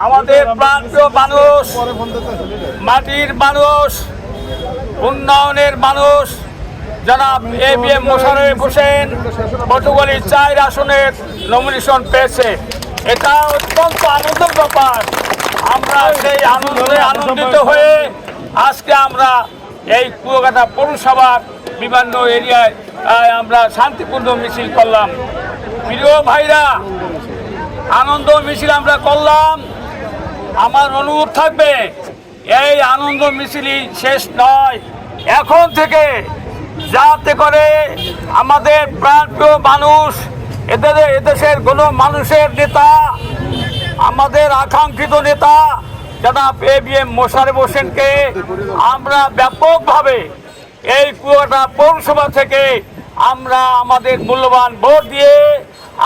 আমাদের প্রান্তীয় মানুষ, মাটির মানুষ, উন্নয়নের মানুষ জনাব এবিএম মোশাররফ হোসেন পটুয়াখালী ৪ আসনের নমিনেশন পেয়েছে। এটা অত্যন্ত আনন্দের ব্যাপার। আমরা সেই আনন্দে আনন্দিত হয়ে আজকে আমরা এই কুয়াকাটা পৌরসভার বিভিন্ন এরিয়ায় আমরা শান্তিপূর্ণ মিছিল করলাম। প্রিয় ভাইরা, আনন্দ মিছিল আমরা করলাম। আমার অনুরোধ থাকবে, এই আনন্দ মিছিলই শেষ নয়। এখন থেকে যাতে করে আমাদের প্রাণপ্রিয় মানুষ, এদেশের কোনো মানুষের নেতা, আমাদের আকাঙ্ক্ষিত নেতা জনাব এবিএম মোশাররফ হোসেনকে আমরা ব্যাপকভাবে এই কুয়াকাটা পৌরসভা থেকে আমরা আমাদের মূল্যবান ভোট দিয়ে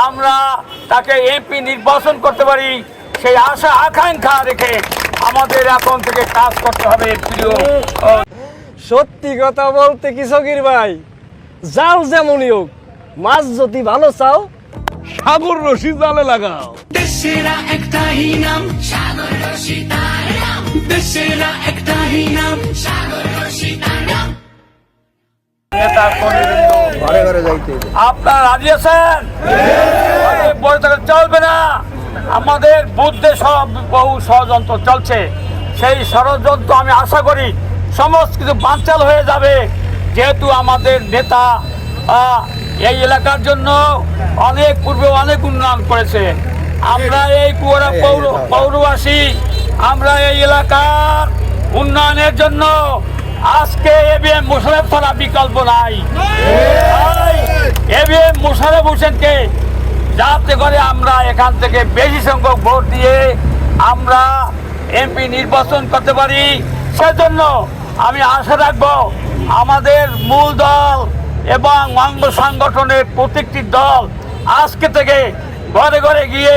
আমরা তাকে এমপি নির্বাচন করতে পারি, সেই আশা আকাঙ্ক্ষা রেখে আমাদের এখন থেকে কাজ করতে হবে। প্রিয়, সত্যি কথা বলতে কি সগির ভাই, জাল যেমনই হোক, মাছ যদি ভালো চাও সাগর রশি জালে লাগাও। দেশেরা একটাই নাম সাগর রশি তার নাম, দেশেরা একটাই নাম সাগর রশি তার নাম। নেতা কর্মীবৃন্দ, ঘরে ঘরে যাইতে আপনারা রাজি আছেন? বড় থাকা চলবে না। আমাদের বুদ্ধে সব বহু ষড়যন্ত্র চলছে। সেই ষড়যন্ত্র আমি আশা করি সমস্ত কিছু বানচাল হয়ে যাবে, যেহেতু আমাদের নেতা এই এলাকার জন্য অনেক পূর্বে অনেক উন্নয়ন করেছে। আমরা এই কুয়ারা পৌরবাসী, আমরা এই এলাকার উন্নয়নের জন্য আজকে এবিএম মোশাররফ ছাড়া বিকল্প নাই। এবিএম মোশাররফ হোসেনকে যাতে করে আমরা এখান থেকে বেশি সংখ্যক ভোট দিয়ে আমরা এমপি নির্বাচন করতে পারি, সেজন্য আমি আশা রাখবো আমাদের মূল দল এবং অঙ্গ সংগঠনের প্রত্যেকটি দল আজকে থেকে ঘরে ঘরে গিয়ে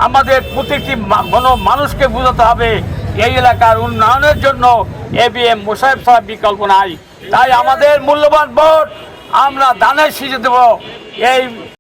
আমাদের প্রত্যেকটি মানুষকে বোঝাতে হবে এই এলাকার উন্নয়নের জন্য এবিএম মোশাররফ ছাড়া বিকল্প নাই। তাই আমাদের মূল্যবান ভোট আমরা দানে সিঁচে দেব। এই